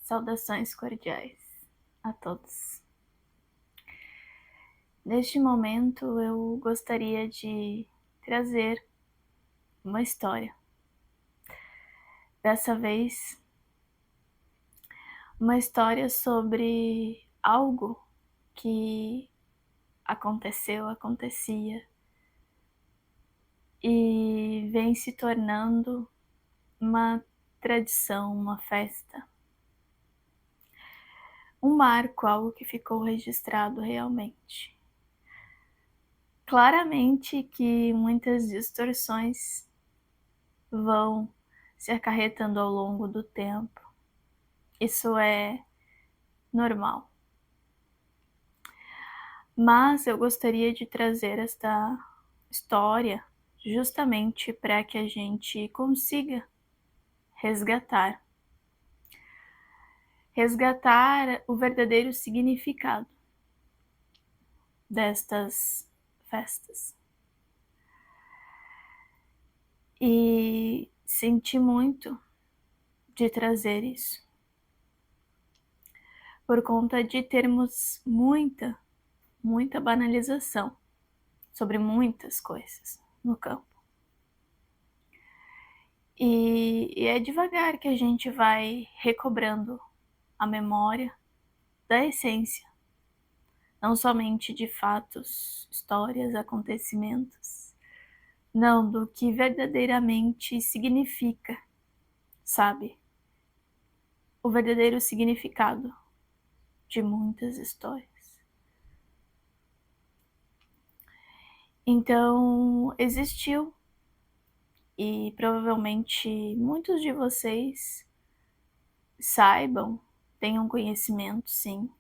Saudações cordiais a todos. Neste momento eu gostaria de trazer uma história. Dessa vez, uma história sobre algo que acontecia e vem se tornando uma tradição, uma festa. Um marco, algo que ficou registrado realmente. Claramente que muitas distorções vão se acarretando ao longo do tempo. Isso é normal. Mas eu gostaria de trazer esta história justamente para que a gente consiga resgatar o verdadeiro significado destas festas. E senti muito de trazer isso, por conta de termos muita banalização sobre muitas coisas no campo. E é devagar que a gente vai recobrando a memória da essência, não somente de fatos, histórias, acontecimentos, não, do que verdadeiramente significa, sabe? O verdadeiro significado de muitas histórias. Então, existiu, e provavelmente muitos de vocês saibam, tenham conhecimento, sim,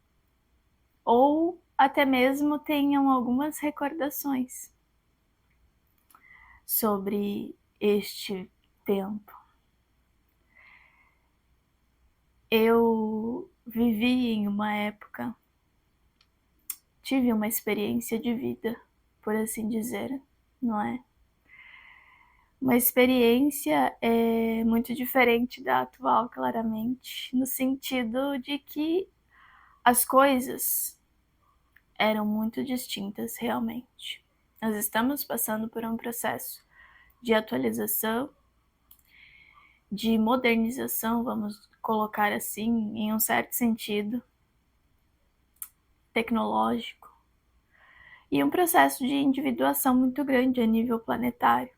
ou até mesmo tenham algumas recordações sobre este tempo. Eu vivi em uma época, tive uma experiência de vida, por assim dizer, não é? Uma experiência muito diferente da atual, claramente, no sentido de que as coisas eram muito distintas realmente. Nós estamos passando por um processo de atualização, de modernização, vamos colocar assim, em um certo sentido, tecnológico, e um processo de individuação muito grande a nível planetário.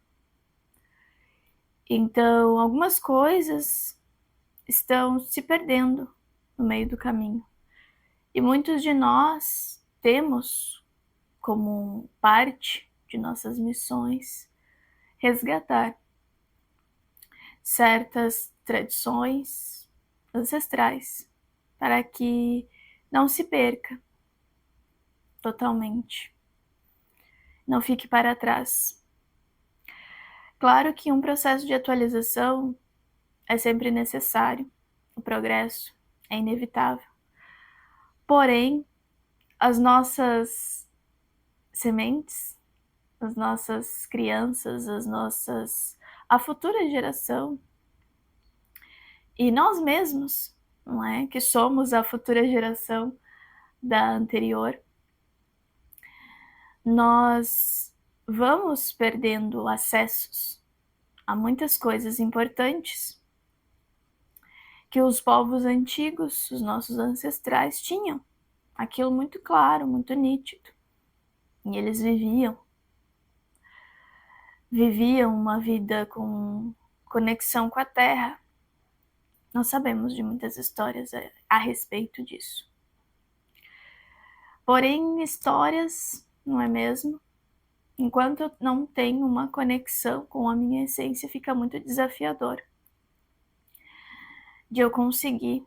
Então, algumas coisas estão se perdendo no meio do caminho. E muitos de nós temos como parte de nossas missões resgatar certas tradições ancestrais para que não se perca totalmente, não fique para trás. Claro que um processo de atualização é sempre necessário, o progresso é inevitável. Porém, as nossas sementes, as nossas crianças, a futura geração e nós mesmos, não é? Que somos a futura geração da anterior, nós vamos perdendo acessos a muitas coisas importantes que os povos antigos, os nossos ancestrais, tinham. Aquilo muito claro, muito nítido. E eles viviam uma vida com conexão com a terra. Nós sabemos de muitas histórias a respeito disso. Porém, histórias, não é mesmo? Enquanto eu não tenho uma conexão com a minha essência, fica muito desafiador de eu conseguir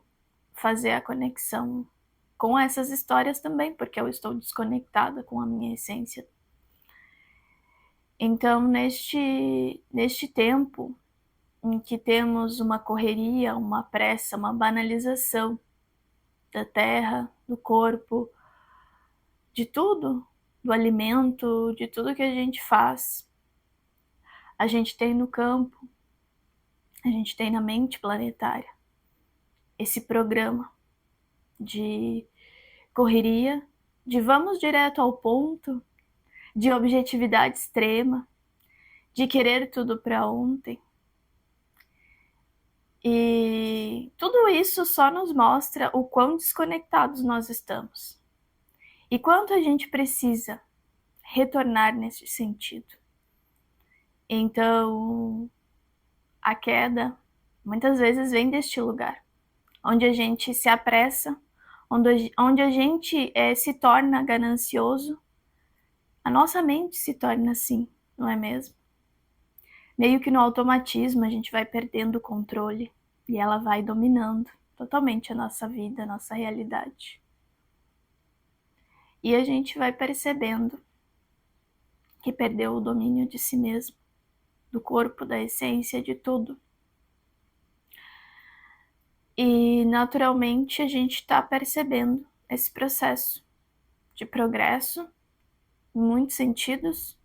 fazer a conexão com essas histórias também, porque eu estou desconectada com a minha essência. Então, neste tempo em que temos uma correria, uma pressa, uma banalização da terra, do corpo, de tudo, do alimento, de tudo que a gente faz, a gente tem no campo, a gente tem na mente planetária esse programa de correria, de vamos direto ao ponto, de objetividade extrema, de querer tudo para ontem. E tudo isso só nos mostra o quão desconectados nós estamos e quanto a gente precisa retornar nesse sentido. Então, a queda muitas vezes vem deste lugar, onde a gente se apressa, onde a gente se torna ganancioso. A nossa mente se torna assim, não é mesmo? Meio que no automatismo a gente vai perdendo o controle e ela vai dominando totalmente a nossa vida, a nossa realidade. E a gente vai percebendo que perdeu o domínio de si mesmo, do corpo, da essência, de tudo. E naturalmente a gente está percebendo esse processo de progresso, em muitos sentidos,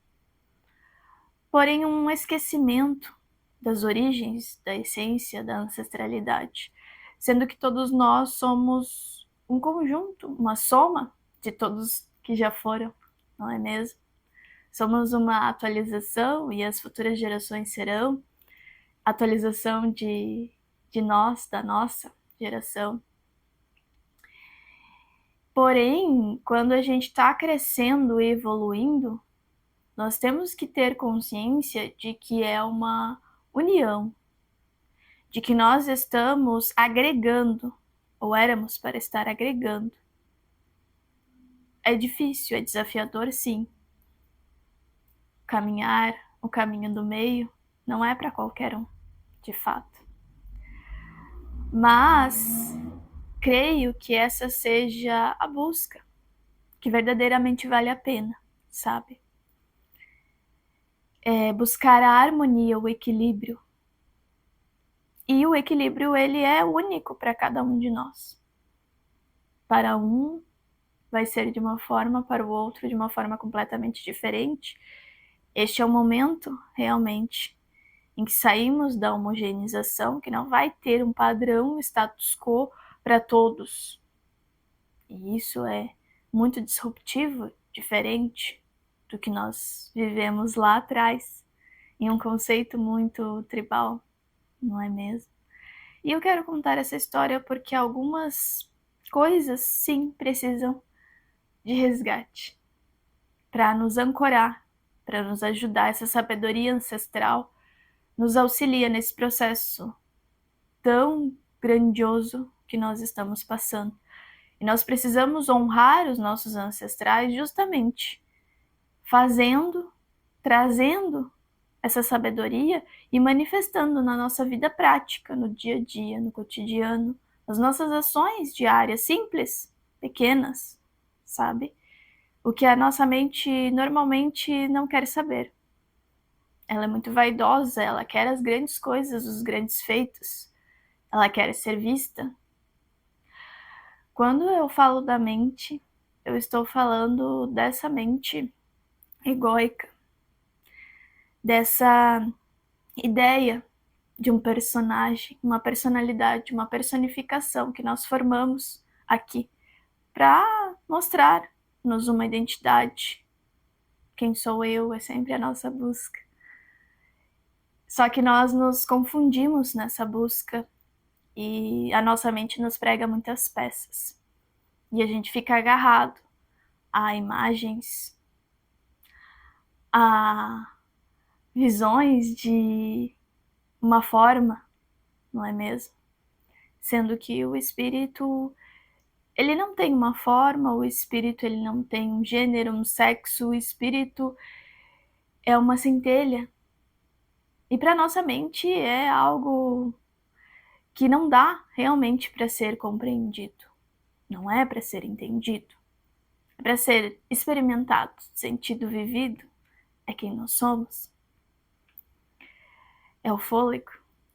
porém um esquecimento das origens, da essência, da ancestralidade, sendo que todos nós somos um conjunto, uma soma de todos que já foram, não é mesmo? Somos uma atualização e as futuras gerações serão atualização de nós, da nossa geração. Porém, quando a gente está crescendo e evoluindo, nós temos que ter consciência de que é uma união, de que nós estamos agregando, ou éramos para estar agregando. É difícil, é desafiador, sim. Caminhar o caminho do meio não é para qualquer um, de fato. Mas creio que essa seja a busca que verdadeiramente vale a pena, sabe? É buscar a harmonia, o equilíbrio. E o equilíbrio, ele é único para cada um de nós. Para um vai ser de uma forma, para o outro de uma forma completamente diferente. Este é o momento, realmente, em que saímos da homogeneização, que não vai ter um padrão status quo para todos. E isso é muito disruptivo, diferente do que nós vivemos lá atrás, em um conceito muito tribal, não é mesmo? E eu quero contar essa história porque algumas coisas, sim, precisam de resgate para nos ancorar, para nos ajudar. Essa sabedoria ancestral nos auxilia nesse processo tão grandioso que nós estamos passando. E nós precisamos honrar os nossos ancestrais justamente trazendo essa sabedoria e manifestando na nossa vida prática, no dia a dia, no cotidiano, nas nossas ações diárias, simples, pequenas, sabe? O que a nossa mente normalmente não quer saber. Ela é muito vaidosa, ela quer as grandes coisas, os grandes feitos. Ela quer ser vista. Quando eu falo da mente, eu estou falando dessa mente egóica, dessa ideia de um personagem, uma personalidade, uma personificação que nós formamos aqui para mostrar-nos uma identidade. Quem sou eu é sempre a nossa busca. Só que nós nos confundimos nessa busca e a nossa mente nos prega muitas peças. E a gente fica agarrado a imagens, a visões de uma forma, não é mesmo? Sendo que o espírito, ele não tem uma forma, o espírito ele não tem um gênero, um sexo, o espírito é uma centelha. E para nossa mente é algo que não dá realmente para ser compreendido. Não é para ser entendido. É para ser experimentado, sentido, vivido. É quem nós somos. É o fôlego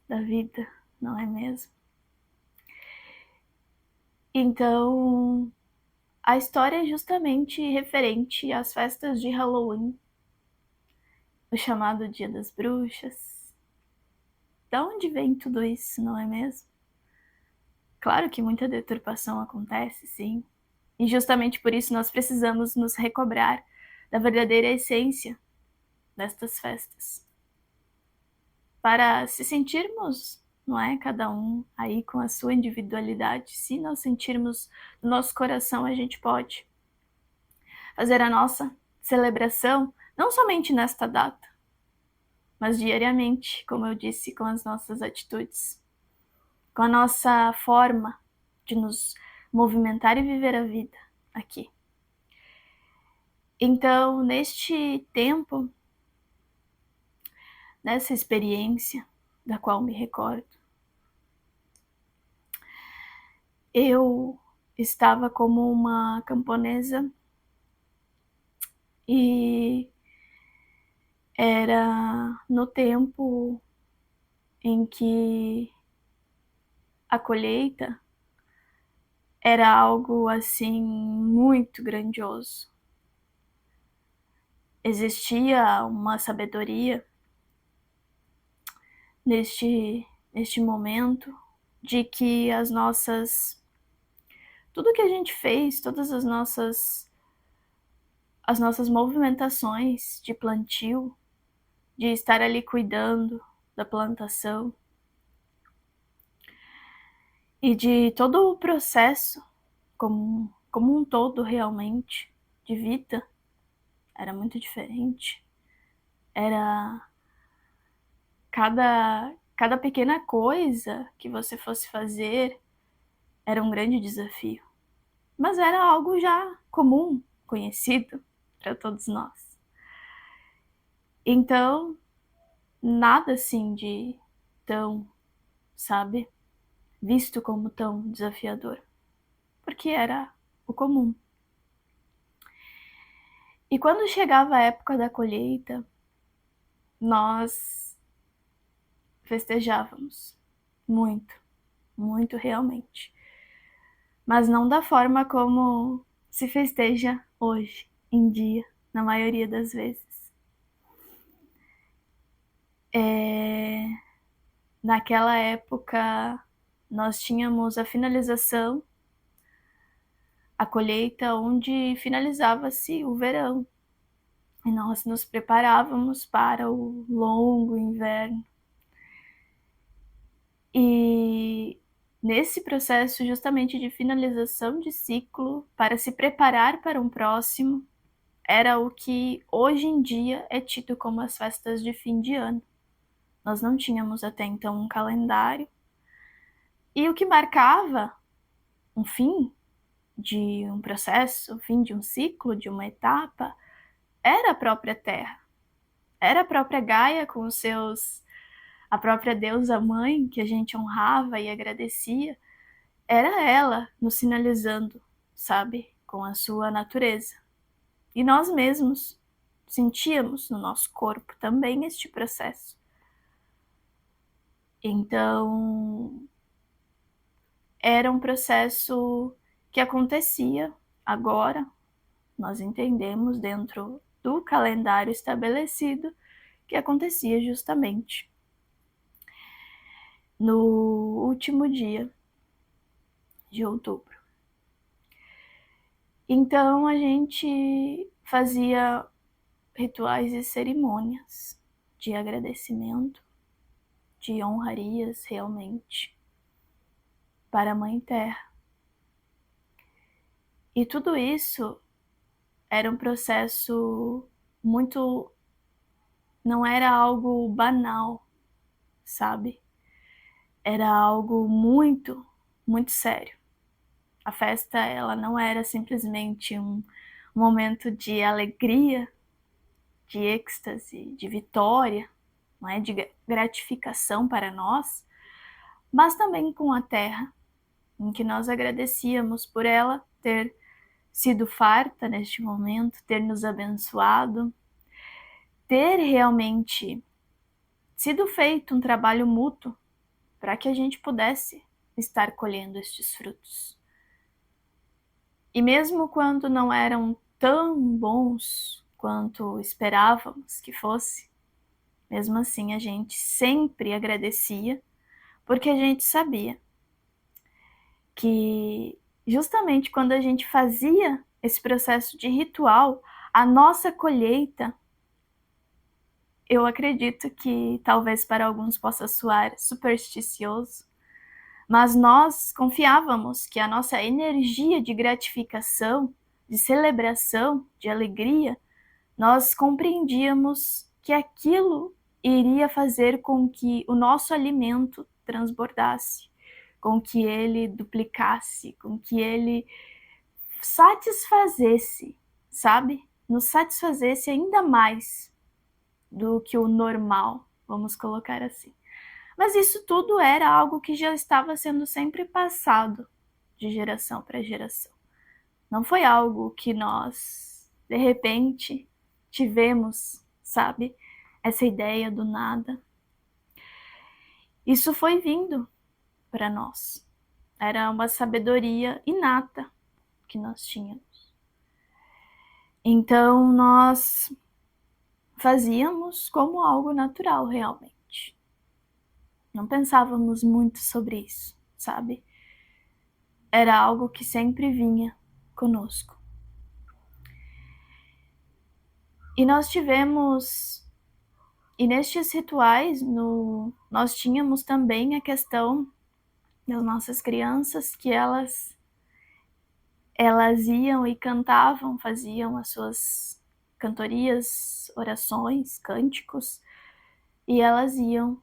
da vida, não é mesmo? Então, a história é justamente referente às festas de Halloween. o chamado Dia das Bruxas. De onde vem tudo isso, não é mesmo? Claro que muita deturpação acontece, sim. E justamente por isso nós precisamos nos recobrar da verdadeira essência destas festas. Para se sentirmos, não é, cada um aí com a sua individualidade, se nós sentirmos no nosso coração, a gente pode fazer a nossa celebração, não somente nesta data, mas diariamente, como eu disse, com as nossas atitudes, com a nossa forma de nos movimentar e viver a vida aqui. Então, neste tempo, nessa experiência da qual me recordo, eu estava como uma camponesa e era no tempo em que a colheita era algo assim muito grandioso. Existia uma sabedoria neste momento de que tudo que a gente fez, todas as nossas movimentações de plantio, de estar ali cuidando da plantação e de todo o processo como um todo realmente de vida, era muito diferente. Era cada pequena coisa que você fosse fazer era um grande desafio. Mas era algo já comum, conhecido para todos nós. Então, nada assim de tão, sabe, visto como tão desafiador, porque era o comum. E quando chegava a época da colheita, nós festejávamos muito, muito realmente. Mas não da forma como se festeja hoje em dia, na maioria das vezes. Naquela época, nós tínhamos a finalização, a colheita, onde finalizava-se o verão. E nós nos preparávamos para o longo inverno. E nesse processo justamente de finalização de ciclo, para se preparar para um próximo, era o que hoje em dia é tido como as festas de fim de ano. Nós não tínhamos até então um calendário. E o que marcava um fim de um processo, o fim de um ciclo, de uma etapa, era a própria Terra. Era a própria Gaia com a própria deusa mãe que a gente honrava e agradecia. Era ela nos sinalizando, sabe, com a sua natureza. E nós mesmos sentíamos no nosso corpo também este processo. Então, era um processo que acontecia agora, nós entendemos dentro do calendário estabelecido, que acontecia justamente no último dia de outubro. Então a gente fazia rituais e cerimônias de agradecimento, de honrarias realmente para a Mãe Terra. E tudo isso era um processo muito... não era algo banal, sabe? Era algo muito, muito sério. A festa, ela não era simplesmente um momento de alegria, de êxtase, de vitória, não é? De gratificação para nós, mas também com a terra, em que nós agradecíamos por ela ter sido farta neste momento, ter nos abençoado, ter realmente sido feito um trabalho mútuo para que a gente pudesse estar colhendo estes frutos. E mesmo quando não eram tão bons quanto esperávamos que fosse, Mesmo assim, a gente sempre agradecia, porque a gente sabia que justamente quando a gente fazia esse processo de ritual, a nossa colheita, eu acredito que talvez para alguns possa soar supersticioso, mas nós confiávamos que a nossa energia de gratificação, de celebração, de alegria, nós compreendíamos que aquilo iria fazer com que o nosso alimento transbordasse, com que ele duplicasse, com que ele satisfazesse, sabe? Nos satisfazesse ainda mais do que o normal, vamos colocar assim. Mas isso tudo era algo que já estava sendo sempre passado de geração para geração. Não foi algo que nós, de repente, tivemos, sabe? Essa ideia do nada. Isso foi vindo para nós. Era uma sabedoria inata que nós tínhamos. Então nós fazíamos como algo natural realmente. Não pensávamos muito sobre isso, sabe? Era algo que sempre vinha conosco. E nós tivemos, e nestes rituais, nós tínhamos também a questão das nossas crianças, que elas iam e cantavam, faziam as suas cantorias, orações, cânticos, e elas iam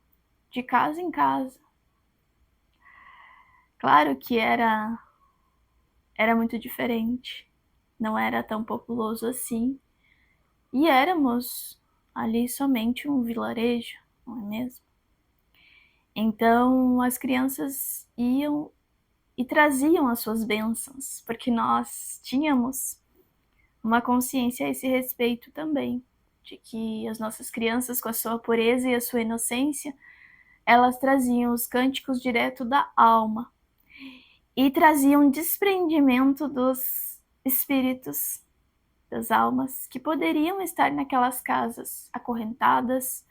de casa em casa. Claro que era muito diferente, não era tão populoso assim, e éramos ali somente um vilarejo, não é mesmo? Então as crianças iam e traziam as suas bênçãos, porque nós tínhamos uma consciência a esse respeito também, de que as nossas crianças, com a sua pureza e a sua inocência, elas traziam os cânticos direto da alma e traziam desprendimento dos espíritos, das almas, que poderiam estar naquelas casas acorrentadas,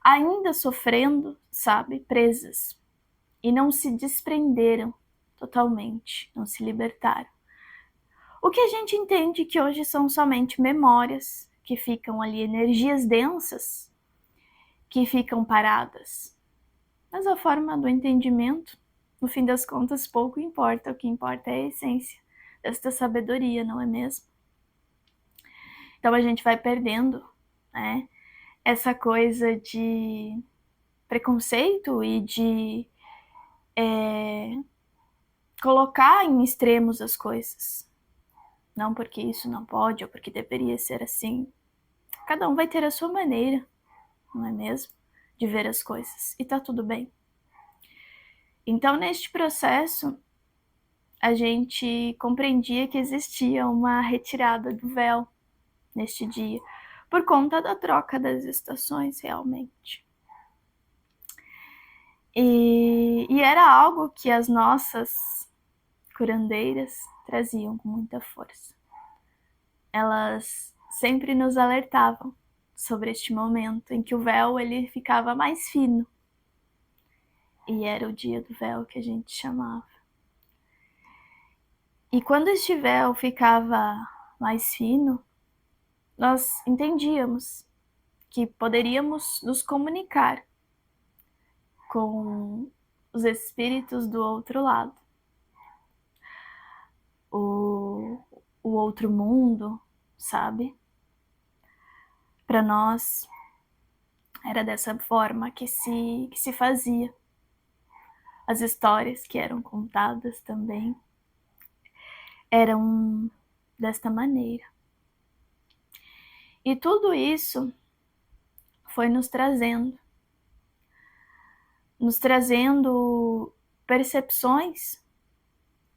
ainda sofrendo, sabe, presas, e não se desprenderam totalmente, não se libertaram. O que a gente entende que hoje são somente memórias, que ficam ali, energias densas, que ficam paradas. Mas a forma do entendimento, no fim das contas, pouco importa. O que importa é a essência desta sabedoria, não é mesmo? Então a gente vai perdendo, né, essa coisa de preconceito e de colocar em extremos as coisas. Não porque isso não pode ou porque deveria ser assim. Cada um vai ter a sua maneira, não é mesmo? De ver as coisas. E tá tudo bem. Então, neste processo, a gente compreendia que existia uma retirada do véu neste dia, por conta da troca das estações, realmente. E era algo que as nossas curandeiras traziam com muita força. Elas sempre nos alertavam sobre este momento em que o véu ele ficava mais fino. E era o dia do véu que a gente chamava. E quando este véu ficava mais fino, nós entendíamos que poderíamos nos comunicar com os espíritos do outro lado. O outro mundo, sabe? Para nós, era dessa forma que se fazia. As histórias que eram contadas também eram desta maneira. E tudo isso foi nos trazendo percepções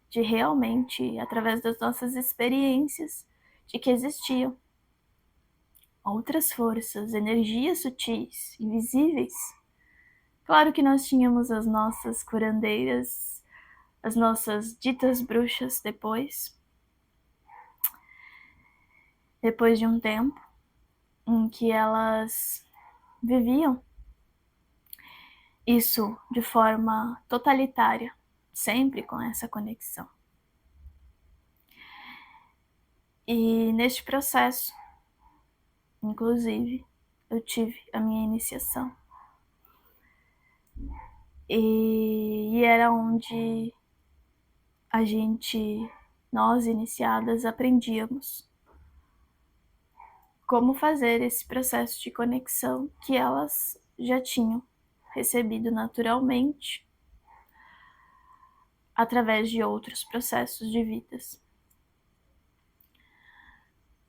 de realmente, através das nossas experiências, de que existiam outras forças, energias sutis, invisíveis. Claro que nós tínhamos as nossas curandeiras, as nossas ditas bruxas depois de um tempo, em que elas viviam isso de forma totalitária, sempre com essa conexão. E neste processo, inclusive, eu tive a minha iniciação. E era onde nós iniciadas, aprendíamos como fazer esse processo de conexão que elas já tinham recebido naturalmente através de outros processos de vidas.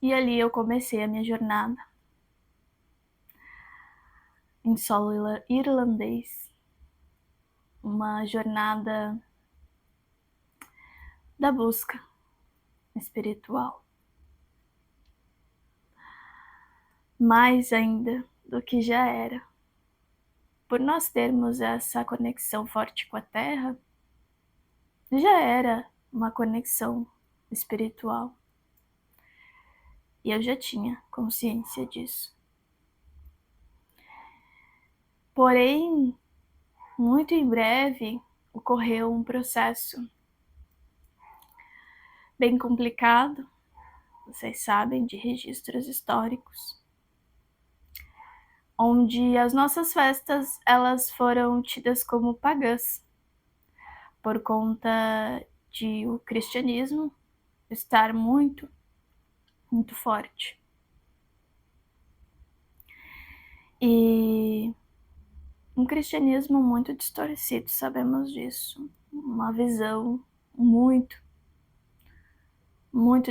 E ali eu comecei a minha jornada em solo irlandês, uma jornada da busca espiritual. Mais ainda do que já era. Por nós termos essa conexão forte com a Terra, já era uma conexão espiritual. E eu já tinha consciência disso. Porém, muito em breve, ocorreu um processo bem complicado, vocês sabem, de registros históricos, onde as nossas festas elas foram tidas como pagãs, por conta de o cristianismo estar muito forte. E um cristianismo muito distorcido, sabemos disso. Uma visão muito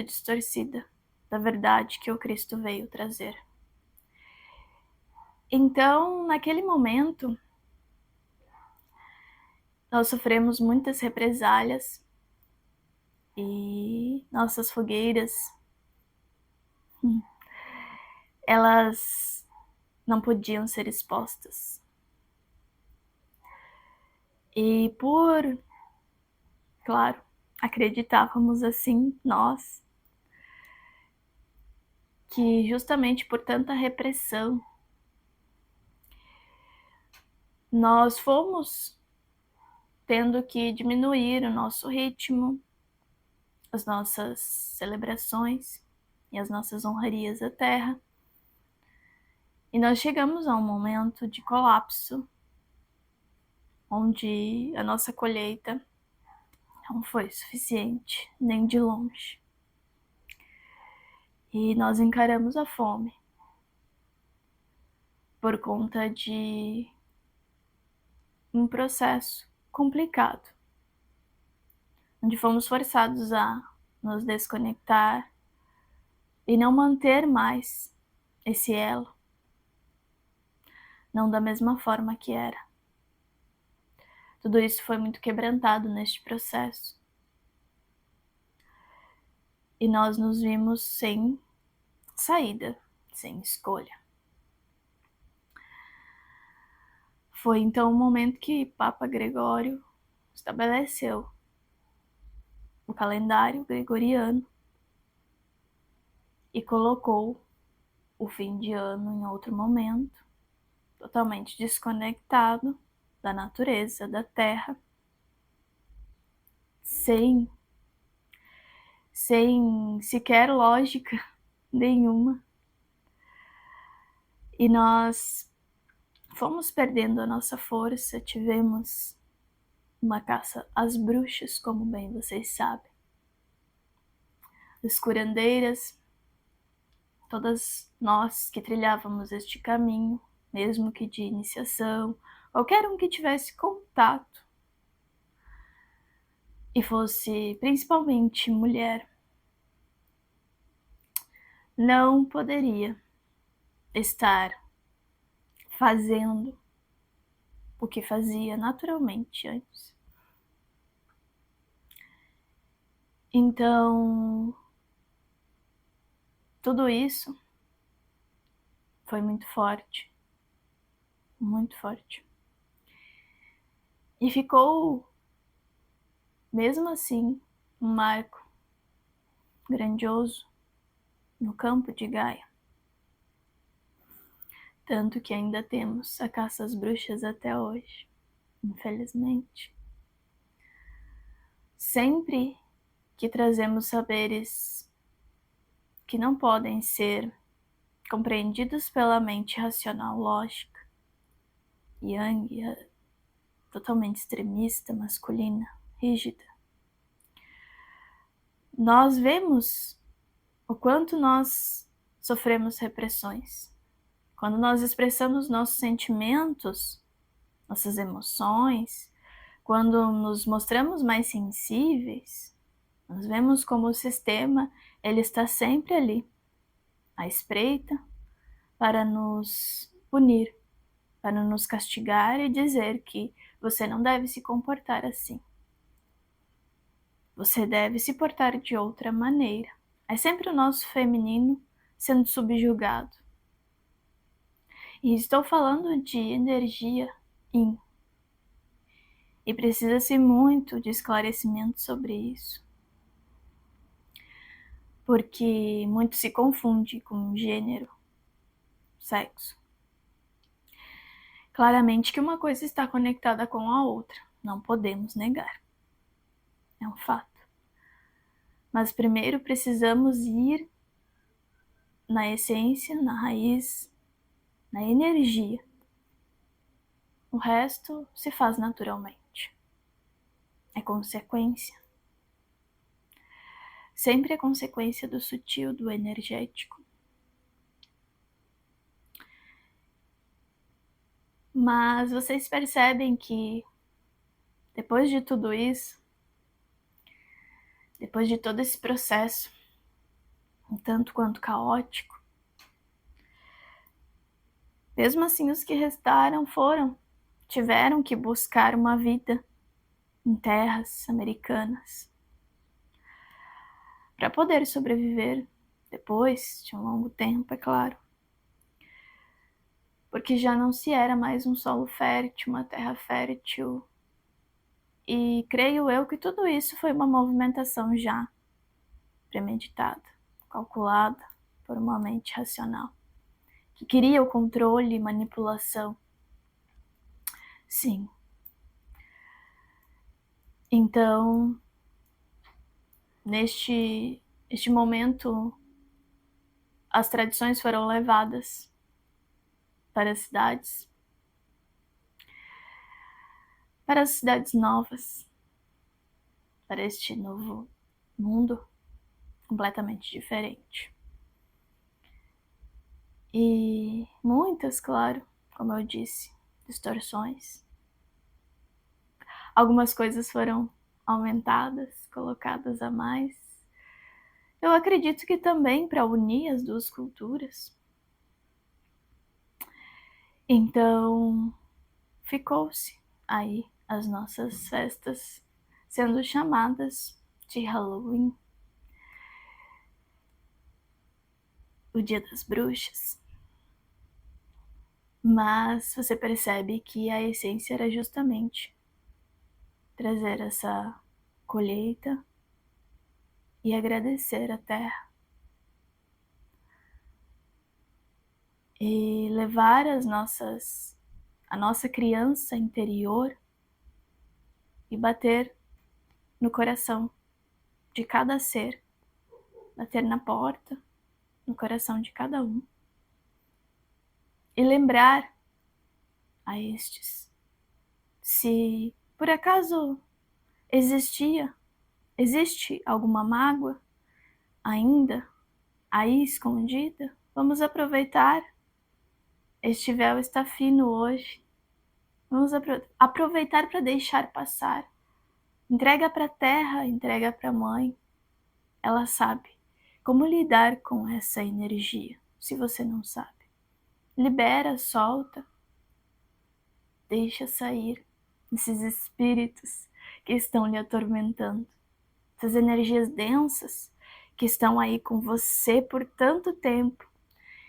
distorcida da verdade que o Cristo veio trazer. Então, naquele momento, nós sofremos muitas represálias e nossas fogueiras, elas não podiam ser expostas. E claro, acreditávamos assim, nós, que justamente por tanta repressão, nós fomos tendo que diminuir o nosso ritmo, as nossas celebrações e as nossas honrarias à terra. E nós chegamos a um momento de colapso, onde a nossa colheita não foi suficiente, nem de longe. E nós encaramos a fome por conta de um processo complicado, onde fomos forçados a nos desconectar e não manter mais esse elo, não da mesma forma que era. Tudo isso foi muito quebrantado neste processo. E nós nos vimos sem saída, sem escolha. Foi então o momento que Papa Gregório estabeleceu o calendário gregoriano e colocou o fim de ano em outro momento, totalmente desconectado da natureza, da terra, sem sequer lógica nenhuma. E nós fomos perdendo a nossa força, tivemos uma caça às bruxas, como bem vocês sabem. As curandeiras, todas nós que trilhávamos este caminho, mesmo que de iniciação, qualquer um que tivesse contato e fosse principalmente mulher, não poderia estar fazendo o que fazia naturalmente antes. Então, tudo isso foi muito forte, muito forte. E ficou, mesmo assim, um marco grandioso no campo de Gaia. Tanto que ainda temos a caça às bruxas até hoje, infelizmente. Sempre que trazemos saberes que não podem ser compreendidos pela mente racional lógica, yang, totalmente extremista, masculina, rígida, nós vemos o quanto nós sofremos repressões. Quando nós expressamos nossos sentimentos, nossas emoções, quando nos mostramos mais sensíveis, nós vemos como o sistema ele está sempre ali, à espreita, para nos punir, para nos castigar e dizer que você não deve se comportar assim. Você deve se portar de outra maneira. É sempre o nosso feminino sendo subjugado. E estou falando de energia yin. E precisa-se muito de esclarecimento sobre isso. Porque muito se confunde com gênero, sexo. Claramente que uma coisa está conectada com a outra, não podemos negar. É um fato. Mas primeiro precisamos ir na essência, na raiz, na energia. O resto se faz naturalmente. É consequência. Sempre é consequência do sutil, do energético. Mas vocês percebem que depois de tudo isso, depois de todo esse processo, um tanto quanto caótico, mesmo assim os que restaram tiveram que buscar uma vida em terras americanas para poder sobreviver depois de um longo tempo, é claro. Porque já não se era mais um solo fértil, uma terra fértil. E creio eu que tudo isso foi uma movimentação já premeditada, calculada por uma mente racional, que queria o controle e manipulação. Sim. Então, neste momento, as tradições foram levadas para as cidades novas, para este novo mundo completamente diferente. E muitas, claro, como eu disse, distorções. Algumas coisas foram aumentadas, colocadas a mais. Eu acredito que também para unir as duas culturas. Então, ficou-se aí as nossas festas sendo chamadas de Halloween, o Dia das Bruxas. Mas você percebe que a essência era justamente trazer essa colheita e agradecer a terra. E levar a nossa criança interior e bater no coração de cada ser, bater na porta, no coração de cada um. E lembrar a estes, se por acaso existe alguma mágoa ainda aí escondida, vamos aproveitar. Este véu está fino hoje. Vamos aproveitar para deixar passar. Entrega para a terra, entrega para a mãe. Ela sabe como lidar com essa energia, se você não sabe. Libera, solta. Deixa sair esses espíritos que estão lhe atormentando. Essas energias densas que estão aí com você por tanto tempo.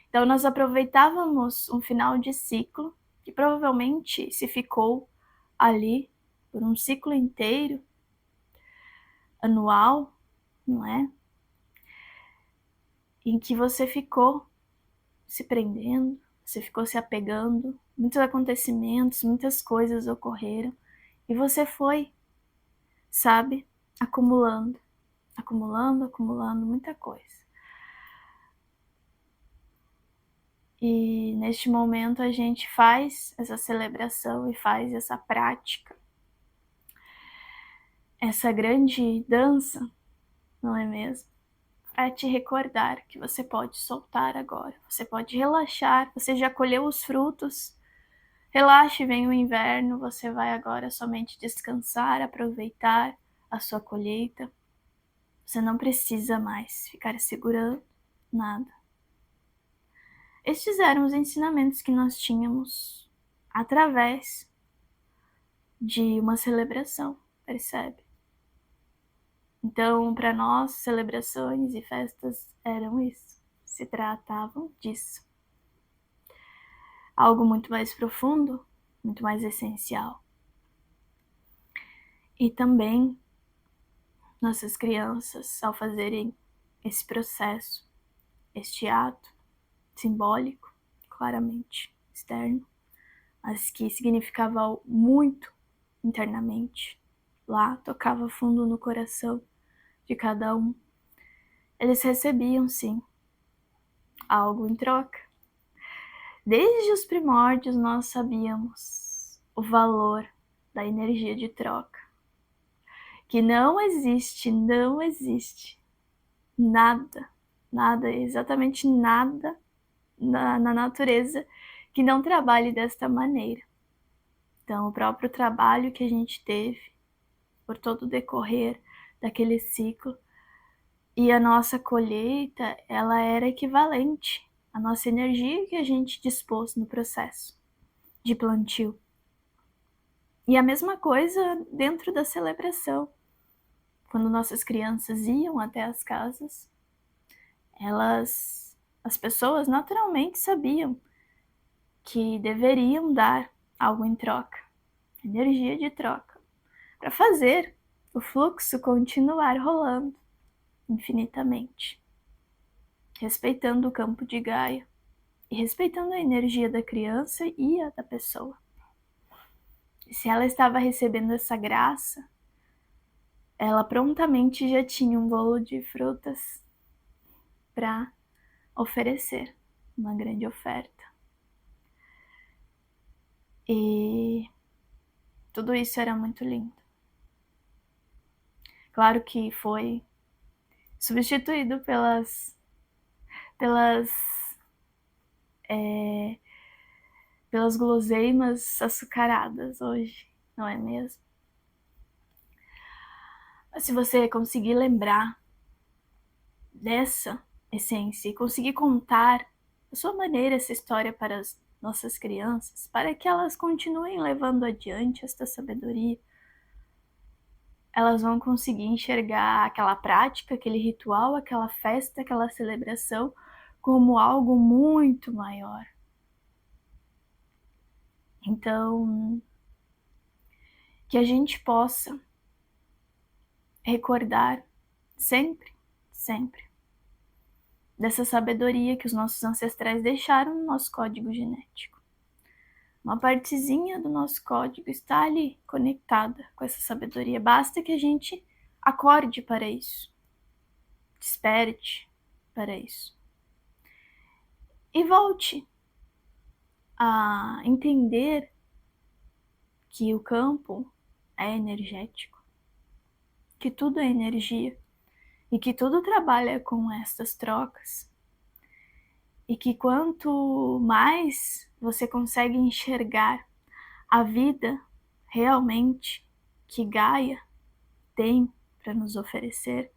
Então nós aproveitávamos um final de ciclo que provavelmente se ficou ali por um ciclo inteiro, anual, não é? Em que você ficou se prendendo, você ficou se apegando, muitos acontecimentos, muitas coisas ocorreram, e você foi, sabe, acumulando muita coisa. E neste momento a gente faz essa celebração e faz essa prática, essa grande dança, não é mesmo? Para te recordar que você pode soltar agora, você pode relaxar, você já colheu os frutos. Relaxe, vem o inverno, você vai agora somente descansar, aproveitar a sua colheita. Você não precisa mais ficar segurando nada. Estes eram os ensinamentos que nós tínhamos através de uma celebração, percebe? Então, para nós, celebrações e festas eram isso, se tratavam disso. Algo muito mais profundo, muito mais essencial. E também, nossas crianças, ao fazerem esse processo, este ato simbólico, claramente externo, mas que significava muito internamente, lá tocava fundo no coração de cada um, eles recebiam sim algo em troca. Desde os primórdios nós sabíamos o valor da energia de troca, que não existe nada, exatamente nada na natureza que não trabalhe desta maneira. Então, o próprio trabalho que a gente teve por todo o decorrer daquele ciclo e a nossa colheita, ela era equivalente à nossa energia que a gente dispôs no processo de plantio. E a mesma coisa dentro da celebração. Quando nossas crianças iam até as casas, as pessoas naturalmente sabiam que deveriam dar algo em troca, energia de troca, para fazer o fluxo continuar rolando infinitamente, respeitando o campo de Gaia e respeitando a energia da criança e a da pessoa. E se ela estava recebendo essa graça, ela prontamente já tinha um bolo de frutas para oferecer, uma grande oferta. E tudo isso era muito lindo. Claro que foi substituído pelas guloseimas açucaradas hoje, não é mesmo? Mas se você conseguir lembrar dessa essência e conseguir contar da sua maneira essa história para as nossas crianças, para que elas continuem levando adiante esta sabedoria, elas vão conseguir enxergar aquela prática, aquele ritual, aquela festa, aquela celebração como algo muito maior. Então, que a gente possa recordar sempre dessa sabedoria que os nossos ancestrais deixaram no nosso código genético. Uma partezinha do nosso código está ali conectada com essa sabedoria. Basta que a gente acorde para isso, desperte para isso e volte a entender que o campo é energético, que tudo é energia e que tudo trabalha com estas trocas. E que quanto mais você consegue enxergar a vida realmente que Gaia tem para nos oferecer,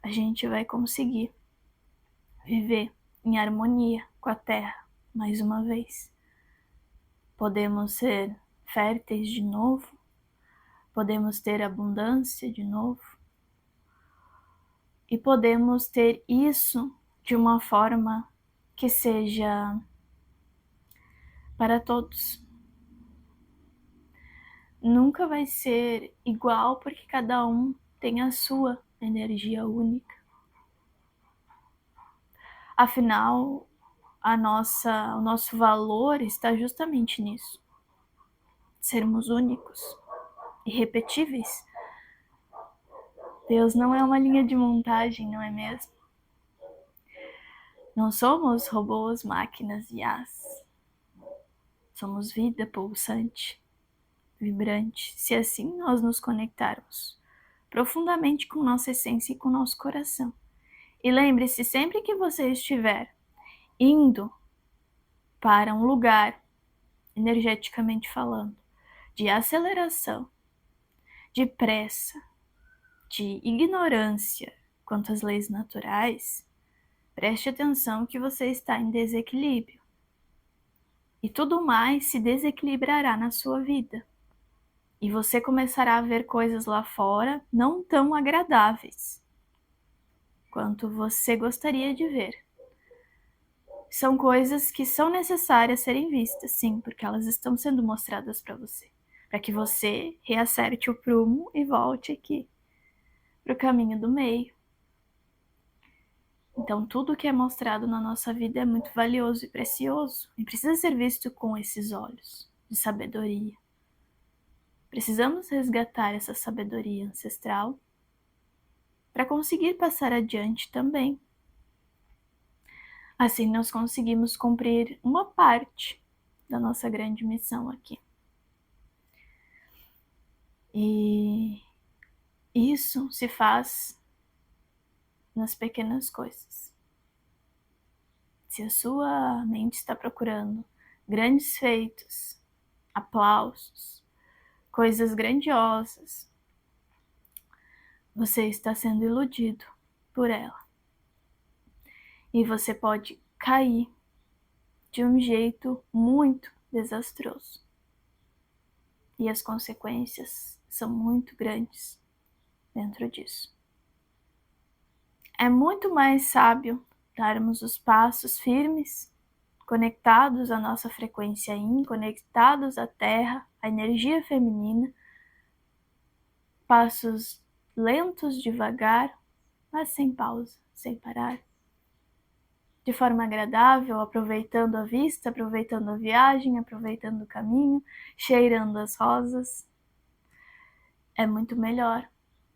a gente vai conseguir viver em harmonia com a Terra mais uma vez. Podemos ser férteis de novo, podemos ter abundância de novo e podemos ter isso de uma forma que seja para todos. Nunca vai ser igual porque cada um tem a sua energia única. Afinal, o nosso valor está justamente nisso. Sermos únicos, irrepetíveis. Deus não é uma linha de montagem, não é mesmo? Não somos robôs, máquinas, IAs. Somos vida pulsante, vibrante, se assim nós nos conectarmos profundamente com nossa essência e com nosso coração. E lembre-se, sempre que você estiver indo para um lugar, energeticamente falando, de aceleração, de pressa, de ignorância quanto às leis naturais, preste atenção que você está em desequilíbrio. E tudo mais se desequilibrará na sua vida. E você começará a ver coisas lá fora não tão agradáveis quanto você gostaria de ver. São coisas que são necessárias serem vistas, sim, porque elas estão sendo mostradas para você. Para que você reacerte o prumo e volte aqui, para o caminho do meio. Então, tudo que é mostrado na nossa vida é muito valioso e precioso. E precisa ser visto com esses olhos de sabedoria. Precisamos resgatar essa sabedoria ancestral para conseguir passar adiante também. Assim nós conseguimos cumprir uma parte da nossa grande missão aqui. E isso se faz nas pequenas coisas. Se a sua mente está procurando grandes feitos, aplausos, coisas grandiosas, você está sendo iludido por ela. E você pode cair de um jeito muito desastroso. E as consequências são muito grandes dentro disso. É muito mais sábio darmos os passos firmes, conectados à nossa frequência Yin, conectados à Terra, à energia feminina, passos lentos, devagar, mas sem pausa, sem parar, de forma agradável, aproveitando a vista, aproveitando a viagem, aproveitando o caminho, cheirando as rosas. É muito melhor.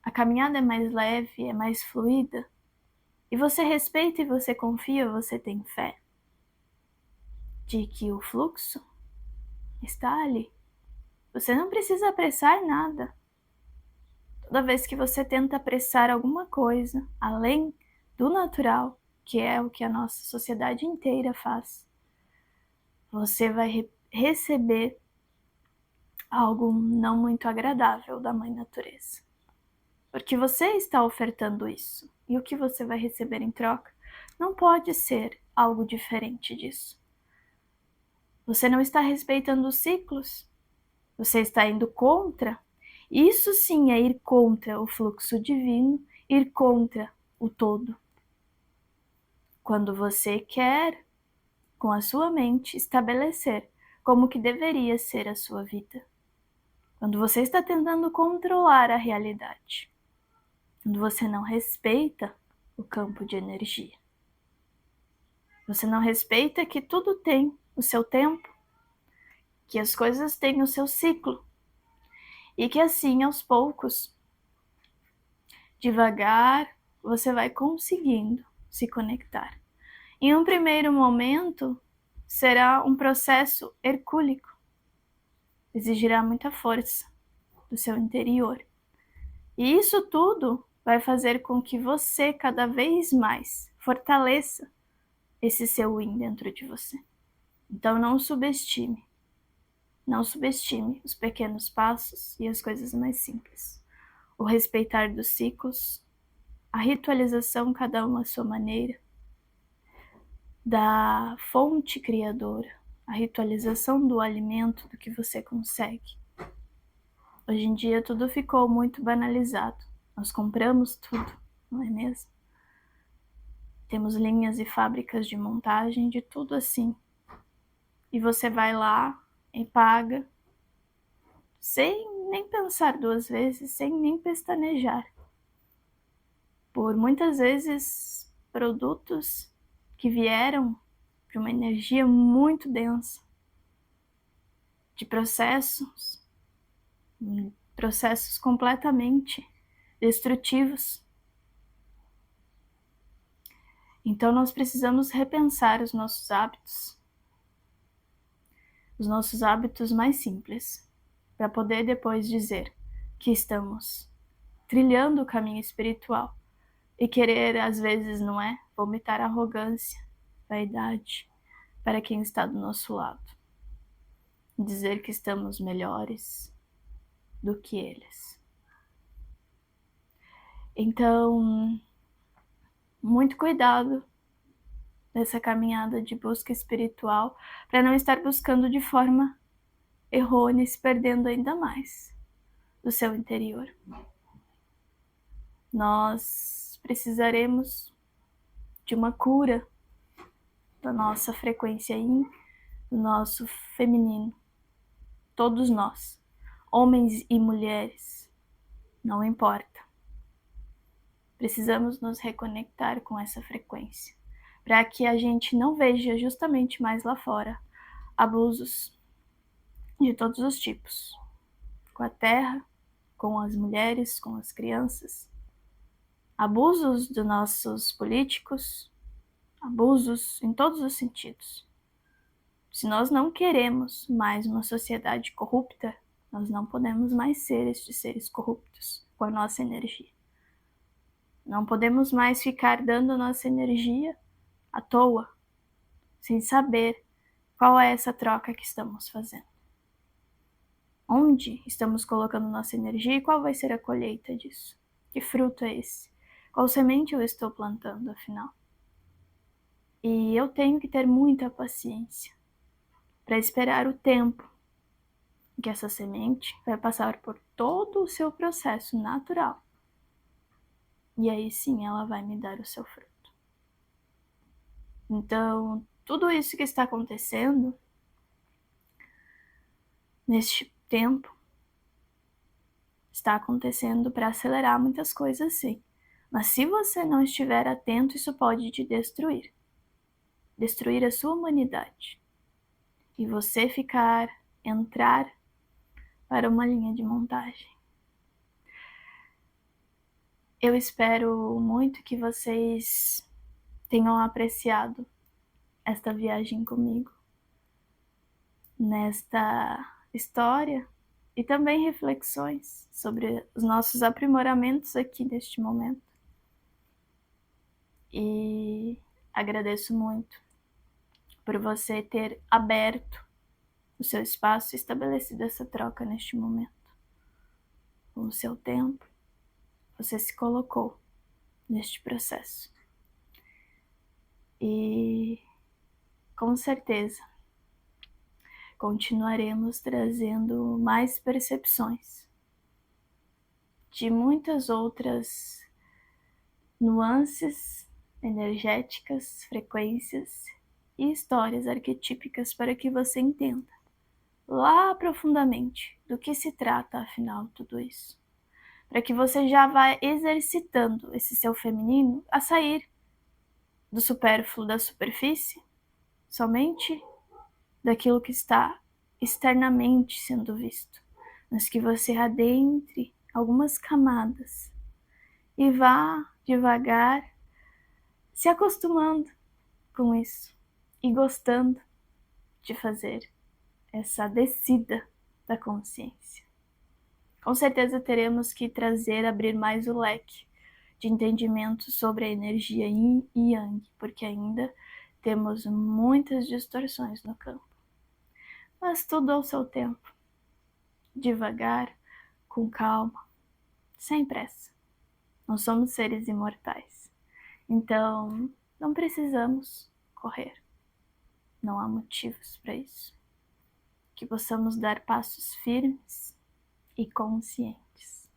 A caminhada é mais leve, é mais fluida. E você respeita e você confia, você tem fé de que o fluxo está ali. Você não precisa apressar nada. Toda vez que você tenta apressar alguma coisa, além do natural, que é o que a nossa sociedade inteira faz, você vai receber algo não muito agradável da Mãe Natureza. Porque você está ofertando isso. E o que você vai receber em troca não pode ser algo diferente disso. Você não está respeitando os ciclos. Você está indo contra. Isso sim é ir contra o fluxo divino, ir contra o todo. Quando você quer, com a sua mente, estabelecer como que deveria ser a sua vida. Quando você está tentando controlar a realidade. Quando você não respeita o campo de energia. Você não respeita que tudo tem o seu tempo, que as coisas têm o seu ciclo. E que assim, aos poucos, devagar, você vai conseguindo se conectar. Em um primeiro momento, será um processo hercúleo. Exigirá muita força do seu interior. E isso tudo vai fazer com que você cada vez mais fortaleça esse seu Yin dentro de você. Então não subestime. Não subestime os pequenos passos e as coisas mais simples. O respeitar dos ciclos, a ritualização, cada uma à sua maneira, da fonte criadora, a ritualização do alimento, do que você consegue. Hoje em dia tudo ficou muito banalizado. Nós compramos tudo, não é mesmo? Temos linhas e fábricas de montagem de tudo assim. E você vai lá e paga sem nem pensar duas vezes, sem nem pestanejar. Por muitas vezes produtos que vieram para uma energia muito densa de processos completamente destrutivos. Então nós precisamos repensar os nossos hábitos mais simples, para poder depois dizer que estamos trilhando o caminho espiritual e querer, às vezes, não é, vomitar arrogância, vaidade para quem está do nosso lado. Dizer que estamos melhores do que eles. Então, muito cuidado nessa caminhada de busca espiritual, para não estar buscando de forma errônea e se perdendo ainda mais do seu interior. Nós precisaremos de uma cura da nossa frequência yin, do nosso feminino. Todos nós, homens e mulheres, não importa. Precisamos nos reconectar com essa frequência, para que a gente não veja justamente mais lá fora abusos de todos os tipos, com a terra, com as mulheres, com as crianças, abusos dos nossos políticos, abusos em todos os sentidos. Se nós não queremos mais uma sociedade corrupta, nós não podemos mais ser estes seres corruptos com a nossa energia. Não podemos mais ficar dando nossa energia à toa, sem saber qual é essa troca que estamos fazendo. Onde estamos colocando nossa energia e qual vai ser a colheita disso? Que fruto é esse? Qual semente eu estou plantando, afinal? E eu tenho que ter muita paciência para esperar o tempo que essa semente vai passar por todo o seu processo natural. E aí sim ela vai me dar o seu fruto. Então, tudo isso que está acontecendo neste tempo está acontecendo para acelerar muitas coisas, sim. Mas se você não estiver atento, isso pode te destruir. Destruir a sua humanidade. E você entrar para uma linha de montagem. Eu espero muito que vocês tenham apreciado esta viagem comigo, nesta história, e também reflexões sobre os nossos aprimoramentos aqui neste momento. E agradeço muito por você ter aberto o seu espaço e estabelecido essa troca neste momento. Com o seu tempo, você se colocou neste processo. E com certeza continuaremos trazendo mais percepções de muitas outras nuances energéticas, frequências e histórias arquetípicas para que você entenda lá profundamente do que se trata, afinal, tudo isso. Para que você já vá exercitando esse seu feminino a sair do supérfluo, da superfície, somente daquilo que está externamente sendo visto, mas que você adentre algumas camadas e vá devagar se acostumando com isso e gostando de fazer essa descida da consciência. Com certeza teremos que abrir mais o leque de entendimento sobre a energia Yin e Yang, porque ainda temos muitas distorções no campo. Mas tudo ao seu tempo, devagar, com calma, sem pressa. Nós somos seres imortais, então não precisamos correr. Não há motivos para isso. Que possamos dar passos firmes e conscientes.